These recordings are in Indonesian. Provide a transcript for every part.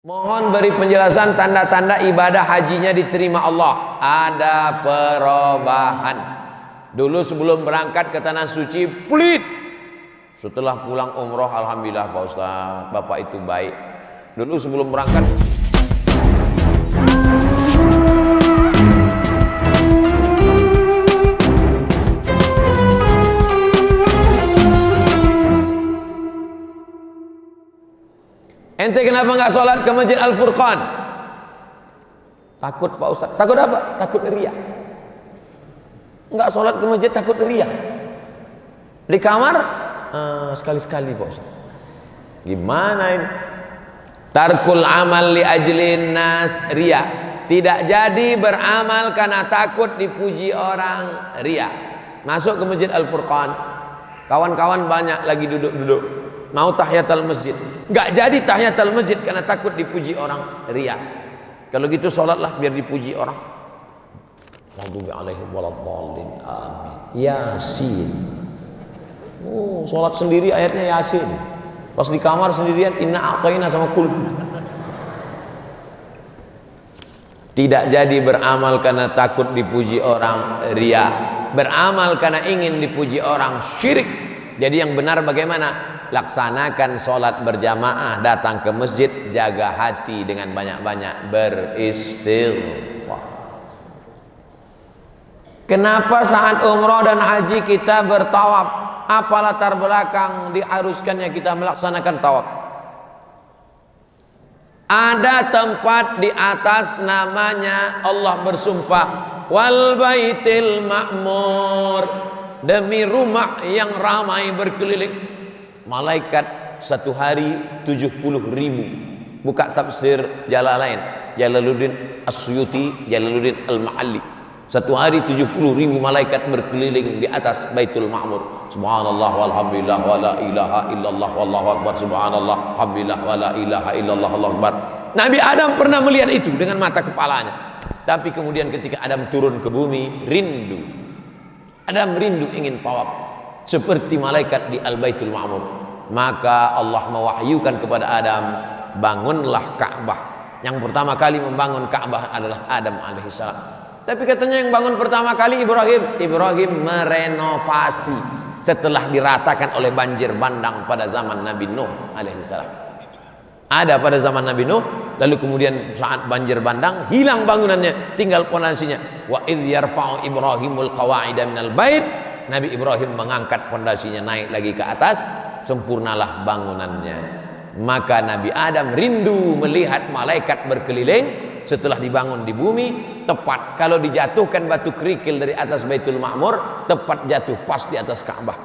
Mohon beri penjelasan tanda-tanda ibadah hajinya diterima Allah. Ada perubahan. Dulu sebelum berangkat ke tanah suci pelit. Setelah pulang umroh, alhamdulillah Pak Ustaz, Bapak itu baik. Dulu sebelum berangkat ente kenapa nggak sholat ke Masjid Al-Furqan? Takut Pak Ustaz. Takut apa? Takut riya. Nggak sholat ke masjid takut riya. Di kamar sekali-sekali Pak Ustaz. Gimana ini? Tarkul amal li ajlin nas riya. Tidak jadi beramal karena takut dipuji orang, riya. Masuk ke Masjid Al-Furqan, kawan-kawan banyak lagi duduk-duduk, mau tahiyatul masjid, nggak jadi tahiyatul masjid karena takut dipuji orang, riya. Kalau gitu sholatlah biar dipuji orang. Maghdubi alaihim waladdallin, amin. Yasin. Oh, sholat sendiri ayatnya Yasin. Pas di kamar sendirian inna a'tayna sama kul. Tidak jadi beramal karena takut dipuji orang, riya. Beramal karena ingin dipuji orang, syirik. Jadi yang benar bagaimana? Laksanakan sholat berjamaah, datang ke masjid, jaga hati dengan banyak-banyak beristighfar. Kenapa saat umroh dan haji kita bertawaf? Apa latar belakang diharuskannya kita melaksanakan tawaf? Ada tempat di atas namanya Allah bersumpah, wal baitil ma'mur, demi rumah yang ramai berkeliling. Malaikat satu hari 70.000. Buka tafsir Jalalain, Jalaluddin As-Suyuti, Jalaluddin Al-Ma'alli. Satu hari 70.000 malaikat berkeliling di atas Baitul Ma'mur. Subhanallah walhamdulillah wa la ilaha illallah wallahu akbar. Subhanallah alhamdulillah wa la ilaha illallah wallahu akbar. Nabi Adam pernah melihat itu dengan mata kepalanya. Tapi kemudian ketika Adam turun ke bumi, rindu. Adam rindu ingin tawaf seperti malaikat di Al-Baitul Ma'mur. Maka Allah mewahyukan kepada Adam, bangunlah Ka'bah. Yang pertama kali membangun Ka'bah adalah Adam alaihissalam. Tapi katanya yang bangun pertama kali Ibrahim merenovasi setelah diratakan oleh banjir bandang pada zaman Nabi Nuh alaihissalam. Ada pada zaman Nabi Nuh, lalu kemudian saat banjir bandang hilang bangunannya, tinggal pondasinya. Wa idh yarfa'u Ibrahimul qawa'ida minal bait. Nabi Ibrahim mengangkat pondasinya naik lagi ke atas, sempurnalah bangunannya. Maka Nabi Adam rindu melihat malaikat berkeliling setelah dibangun di bumi. Tepat kalau dijatuhkan batu kerikil dari atas Baitul Ma'mur, tepat jatuh pas di atas Ka'bah.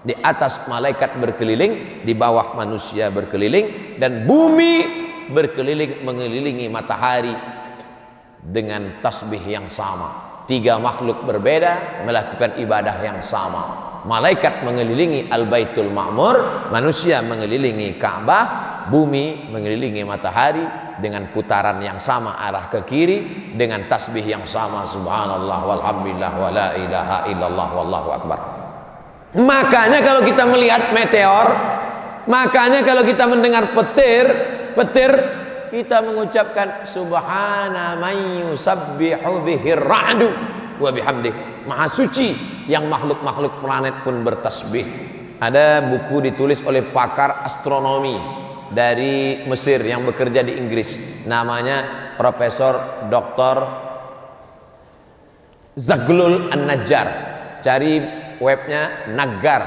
Di atas malaikat berkeliling, di bawah manusia berkeliling, dan bumi berkeliling mengelilingi matahari dengan tasbih yang sama. Tiga makhluk berbeda melakukan ibadah yang sama. Malaikat mengelilingi Al-Baitul Ma'mur, manusia mengelilingi Ka'bah, bumi mengelilingi matahari dengan putaran yang sama arah ke kiri, dengan tasbih yang sama, subhanallah walhamdulillah wa la ilaha illallah wallahu akbar. Makanya kalau kita melihat meteor, makanya kalau kita mendengar petir, kita mengucapkan subhana man yusabbihu bihir ra'du wa bihamdih. Maha suci yang makhluk-makhluk planet pun bertasbih. Ada buku ditulis oleh pakar astronomi dari Mesir yang bekerja di Inggris, namanya Profesor Dr. Zaglul An-Najjar. Cari webnya Naggar,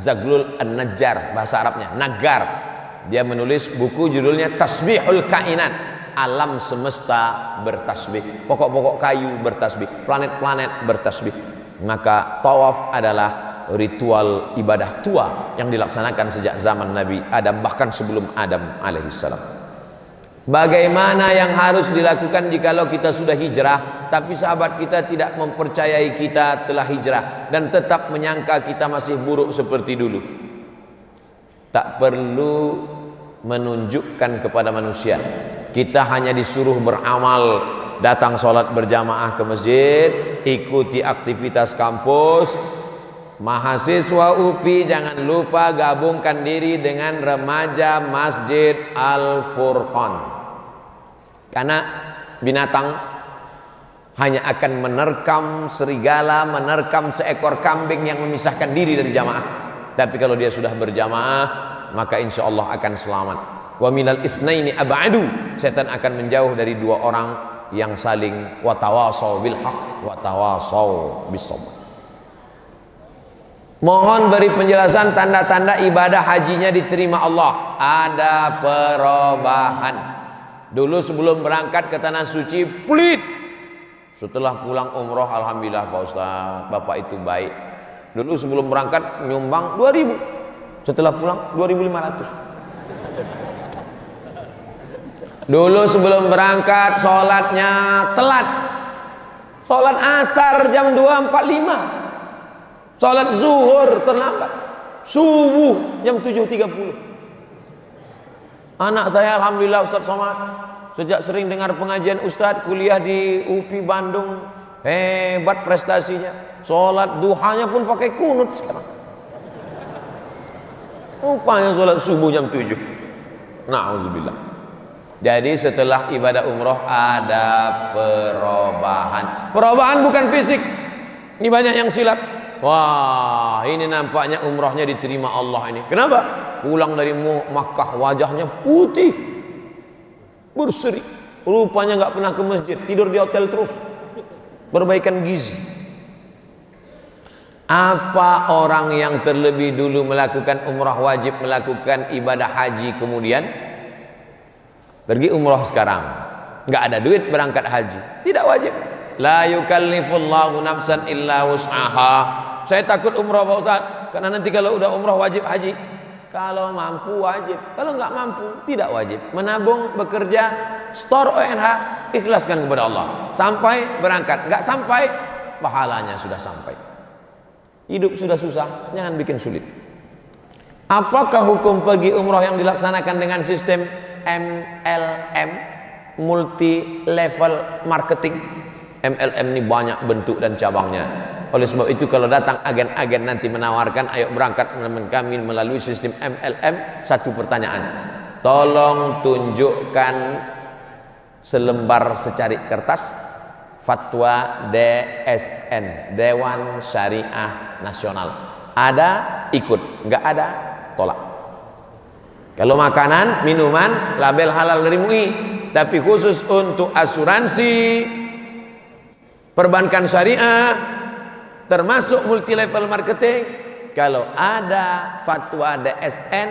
Zaglul An-Najjar, bahasa Arabnya Naggar. Dia menulis buku judulnya Tasbihul Kainat, alam semesta bertasbih, pokok-pokok kayu bertasbih, planet-planet bertasbih. Maka tawaf adalah ritual ibadah tua yang dilaksanakan sejak zaman Nabi Adam, bahkan sebelum Adam alaihissalam. Bagaimana yang harus dilakukan jikalau kita sudah hijrah tapi sahabat kita tidak mempercayai kita telah hijrah dan tetap menyangka kita masih buruk seperti dulu? Tak perlu menunjukkan kepada manusia, kita hanya disuruh beramal, datang sholat berjamaah ke masjid, ikuti aktivitas kampus. Mahasiswa UPI jangan lupa gabungkan diri dengan remaja Masjid Al-Furqan. Karena binatang hanya akan menerkam serigala, menerkam seekor kambing yang memisahkan diri dari jamaah. Tapi kalau dia sudah berjamaah, maka insya Allah akan selamat. Wa minal itsnaini ab'adu, setan akan menjauh dari dua orang yang saling watawasau bil haq watawasau bis sabr. Mohon beri penjelasan tanda-tanda ibadah hajinya diterima Allah. Ada perubahan. Dulu sebelum berangkat ke tanah suci pelit. Setelah pulang umroh, alhamdulillah Pak Ustaz, Bapak itu baik. Dulu sebelum berangkat nyumbang 2.000, setelah pulang 2.500. Dulu sebelum berangkat sholatnya telat, sholat asar jam 2.45, sholat zuhur terlambat, subuh jam 7.30. Anak saya alhamdulillah Ustaz Somad, sejak sering dengar pengajian Ustaz, kuliah di UPI Bandung, hebat prestasinya. Sholat duhanya pun pakai kunut sekarang. Rupanya sholat subuh jam 7. Na'udzubillah. Jadi setelah ibadah umroh ada perubahan. Perubahan bukan fisik. Ini banyak yang silap. Wah, ini nampaknya umrohnya diterima Allah ini. Kenapa? Pulang dari Makkah wajahnya putih, berseri. Rupanya nggak pernah ke masjid, tidur di hotel terus. Perbaikan gizi. Apa orang yang terlebih dulu melakukan umrah wajib, melakukan ibadah haji, kemudian pergi umrah sekarang, nggak ada duit berangkat haji, tidak wajib. La yukallifullahu nafsan illa wus'aha. Saya takut umrah Pak Ustaz, karena nanti kalau udah umrah wajib haji. Kalau mampu wajib, kalau nggak mampu tidak wajib. Menabung, bekerja, store ONH, ikhlaskan kepada Allah. Sampai berangkat, nggak sampai, pahalanya sudah sampai. Hidup sudah susah, jangan bikin sulit. Apakah hukum pergi umrah yang dilaksanakan dengan sistem MLM, multi level marketing? MLM ini banyak bentuk dan cabangnya. Oleh sebab itu kalau datang agen-agen nanti menawarkan ayo berangkat teman kami melalui sistem MLM, satu pertanyaan, tolong tunjukkan selembar secarik kertas fatwa DSN, Dewan Syariah Nasional. Ada, ikut, nggak ada, tolak. Kalau makanan, minuman, label halal dari MUI. Tapi khusus untuk asuransi, perbankan syariah, termasuk multi level marketing, kalau ada fatwa DSN,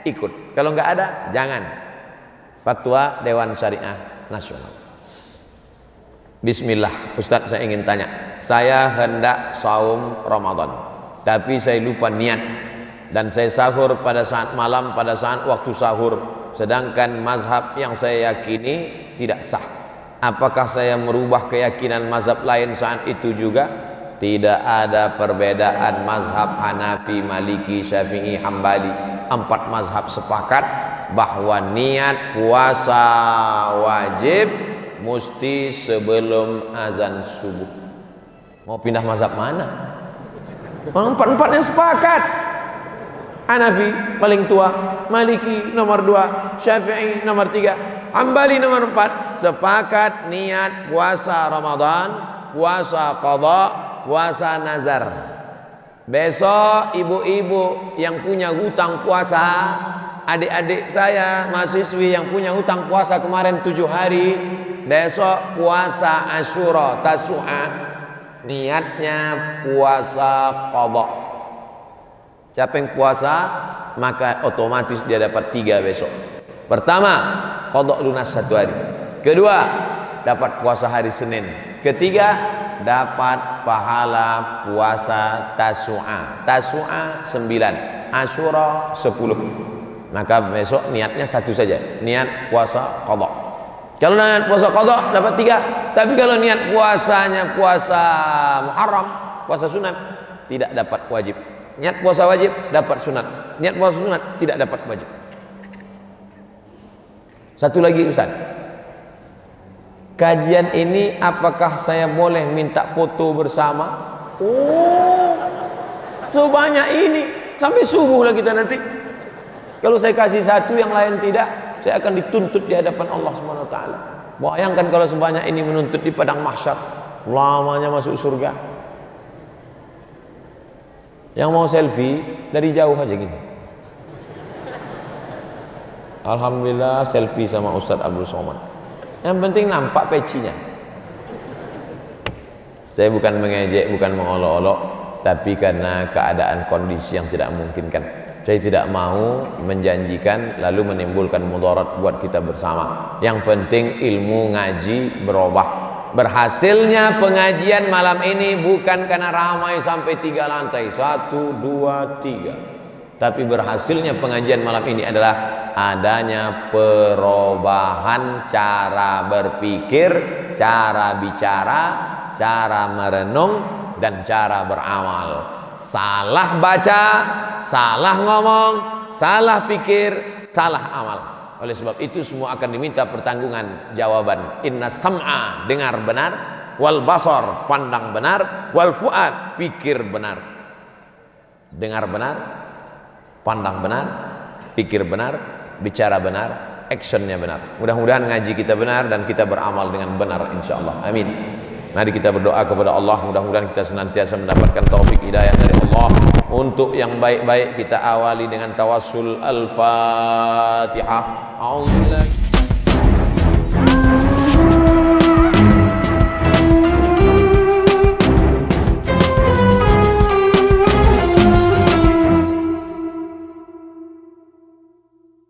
ikut. Kalau nggak ada, jangan. Fatwa Dewan Syariah Nasional. Bismillah, Ustaz saya ingin tanya, saya hendak saum Ramadan, tapi saya lupa niat, dan saya sahur pada saat malam, pada saat waktu sahur, sedangkan mazhab yang saya yakini tidak sah. Apakah saya merubah keyakinan mazhab lain saat itu juga? Tidak ada perbedaan mazhab Hanafi, Maliki, Syafi'i, Hambali. 4 mazhab sepakat bahwa niat puasa wajib mesti sebelum azan subuh. Mau pindah mazhab mana? Orang 4-4-nya sepakat. Hanafi paling tua, Maliki nomor 2, Syafi'i nomor 3, Hambali nomor 4, sepakat niat puasa Ramadan, puasa qadha, puasa nazar. Besok ibu-ibu yang punya hutang puasa, adik-adik saya mahasiswi yang punya hutang puasa kemarin 7 hari, besok puasa Asyura, Tasu'a, niatnya puasa qadha. Siapa yang puasa maka otomatis dia dapat 3 besok. Pertama, qadha lunas 1 hari. Kedua, dapat puasa hari Senin. Ketiga, dapat pahala puasa Tasu'a. Tasu'a 9, Asyura 10. Maka besok niatnya 1 saja, niat puasa qadha. Kalau niat puasa qadha dapat 3, tapi kalau niat puasanya puasa Muharram, puasa sunat, tidak dapat wajib. Niat puasa wajib dapat sunat, niat puasa sunat tidak dapat wajib. Satu lagi Ustaz, kajian ini apakah saya boleh minta foto bersama? Oh, sebanyak ini sampai subuh lah kita nanti. Kalau saya kasih satu yang lain tidak, saya akan dituntut di hadapan Allah Subhanahu wa taala. Bayangkan kalau sebanyak ini menuntut di padang mahsyar, lamanya masuk surga. Yang mau selfie dari jauh aja gini. Alhamdulillah selfie sama Ustadz Abdul Somad. Yang penting nampak pecinya. Saya bukan mengejek, bukan mengolok-olok, tapi karena keadaan kondisi yang tidak memungkinkan. Saya tidak mau menjanjikan lalu menimbulkan mudarat buat kita bersama. Yang penting ilmu ngaji berubah. Berhasilnya pengajian malam ini bukan karena ramai sampai 3 lantai, 1, 2, 3. Tapi berhasilnya pengajian malam ini adalah adanya perubahan cara berpikir, cara bicara, cara merenung, dan cara beramal. Salah baca, salah ngomong, salah pikir, salah amal. Oleh sebab itu semua akan diminta pertanggungan jawaban. Inna sam'a, dengar benar, wal basar, pandang benar, wal fuad, pikir benar. Dengar benar, pandang benar, pikir benar, bicara benar, actionnya benar. Mudah-mudahan ngaji kita benar dan kita beramal dengan benar insyaallah. Amin. Mari kita berdoa kepada Allah, mudah-mudahan kita senantiasa mendapatkan taufik hidayah dari Allah. Untuk yang baik-baik kita awali dengan tawassul. Al-Fatihah. A'udzubillahi